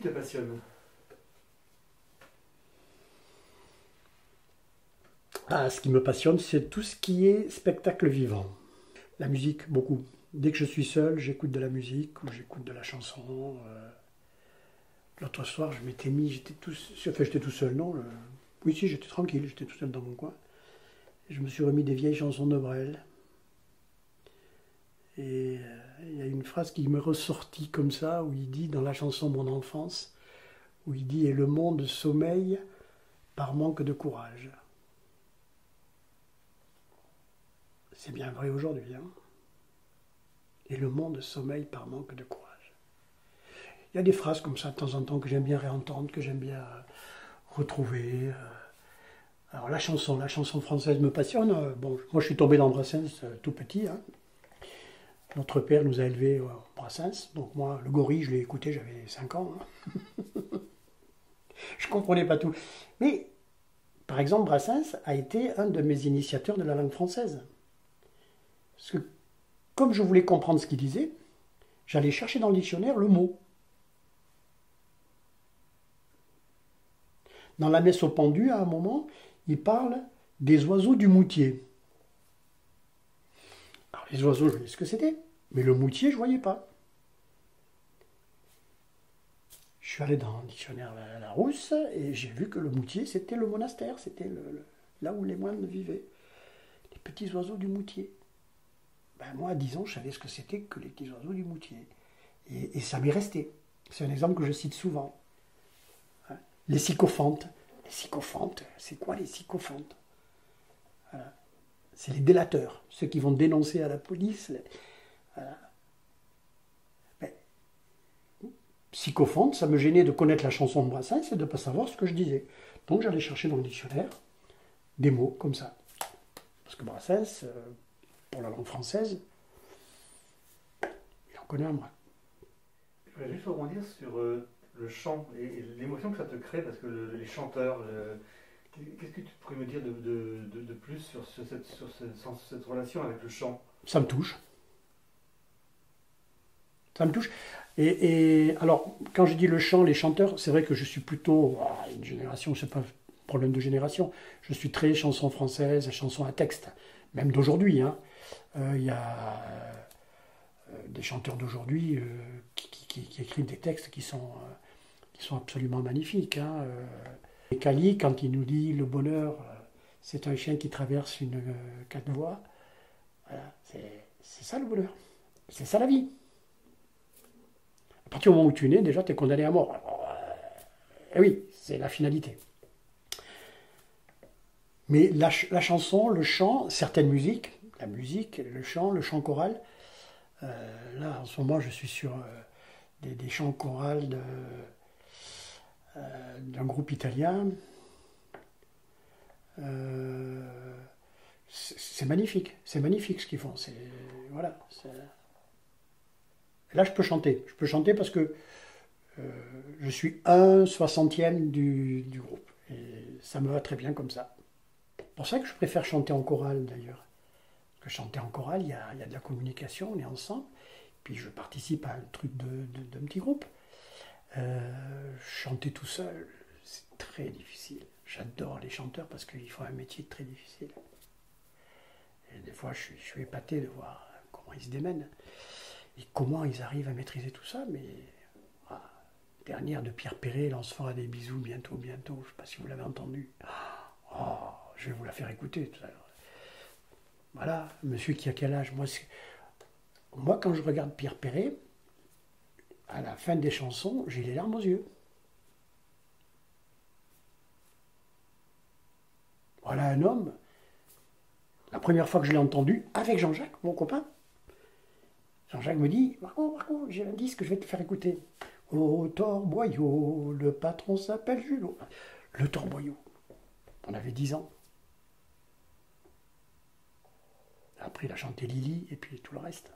te passionne? Ah, ce qui me passionne, c'est tout ce qui est spectacle vivant. La musique, beaucoup. Dès que je suis seul, j'écoute de la musique ou j'écoute de la chanson. L'autre soir, je m'étais mis, j'étais tout seul, non oui, si, j'étais tranquille, j'étais tout seul dans mon coin. Et je me suis remis des vieilles chansons de Brel. Et il y a une phrase qui me ressortit comme ça, où il dit, dans la chanson Mon enfance, où il dit « Et le monde sommeille par manque de courage ». C'est bien vrai aujourd'hui, hein. Et le monde sommeille par manque de courage. Il y a des phrases comme ça de temps en temps que j'aime bien réentendre, que j'aime bien retrouver. Alors la chanson française me passionne. Bon, moi je suis tombé dans Brassens tout petit, hein. Notre père nous a élevés au Brassens, donc moi le gorille je l'ai écouté, j'avais 5 ans. Hein. Je comprenais pas tout. Mais par exemple Brassens a été un de mes initiateurs de la langue française. Parce que comme je voulais comprendre ce qu'il disait, j'allais chercher dans le dictionnaire le mot. Dans la messe au pendu, à un moment, il parle des oiseaux du moutier. Alors les oiseaux, je voyais ce que c'était, mais le moutier, je ne voyais pas. Je suis allé dans le dictionnaire Larousse et j'ai vu que le moutier, c'était le monastère, c'était là où les moines vivaient. Les petits oiseaux du moutier. Ben moi, à 10 ans, je savais ce que c'était que les petits oiseaux du moutier. Et ça m'est resté. C'est un exemple que je cite souvent. Hein. Les sycophantes. Les sycophantes, c'est quoi les sycophantes? Voilà. C'est les délateurs, ceux qui vont dénoncer à la police. Voilà. Mais, sycophante, ça me gênait de connaître la chanson de Brassens et de ne pas savoir ce que je disais. Donc j'allais chercher dans le dictionnaire des mots comme ça. Parce que Brassens, pour la langue française, il en connaît un moi. Je voudrais juste rebondir sur le chant et l'émotion que ça te crée, parce que les chanteurs, qu'est-ce que tu pourrais me dire de plus sur cette relation avec le chant? Ça me touche. Ça me touche. Et alors, quand je dis le chant, les chanteurs, c'est vrai que je suis plutôt une génération, c'est pas un problème de génération. Je suis très chanson française, chanson à texte, même d'aujourd'hui. Hein. Il y a des chanteurs d'aujourd'hui qui écrivent des textes qui sont absolument magnifiques. Hein. Et Cali, quand il nous dit le bonheur, c'est un chien qui traverse une 4 voies, voilà, c'est ça le bonheur. C'est ça la vie. À partir du moment où tu es né, déjà, tu es condamné à mort. Alors, et oui, c'est la finalité. Mais la chanson, le chant, certaines musiques, la musique, le chant choral, là, en ce moment, je suis sur des chants chorales d'un groupe italien. C'est magnifique ce qu'ils font. Voilà. Là, je peux chanter. Je peux chanter parce que je suis 1/60e du groupe. Et ça me va très bien comme ça. C'est pour ça que je préfère chanter en chorale d'ailleurs. Parce que chanter en chorale, il y a de la communication, on est ensemble. Puis je participe à un truc d'un petit groupe. Chanter tout seul, c'est très difficile. J'adore les chanteurs parce qu'ils font un métier très difficile. Et des fois, je suis épaté de voir comment ils se démènent. Et comment ils arrivent à maîtriser tout ça, mais... dernière de Pierre Perret, on se fera des bisous bientôt, je ne sais pas si vous l'avez entendu. Oh, je vais vous la faire écouter tout à l'heure. Voilà, monsieur qui a quel âge? Moi, quand je regarde Pierre Perret, à la fin des chansons, j'ai les larmes aux yeux. Voilà un homme, la première fois que je l'ai entendu, avec Jean-Jacques, mon copain, Jean-Jacques me dit, Marco, j'ai un disque que je vais te faire écouter. Au Torboyau, le patron s'appelle Julot. Le Torboyau. On avait 10 ans. Après, il a chanté Lily et puis tout le reste.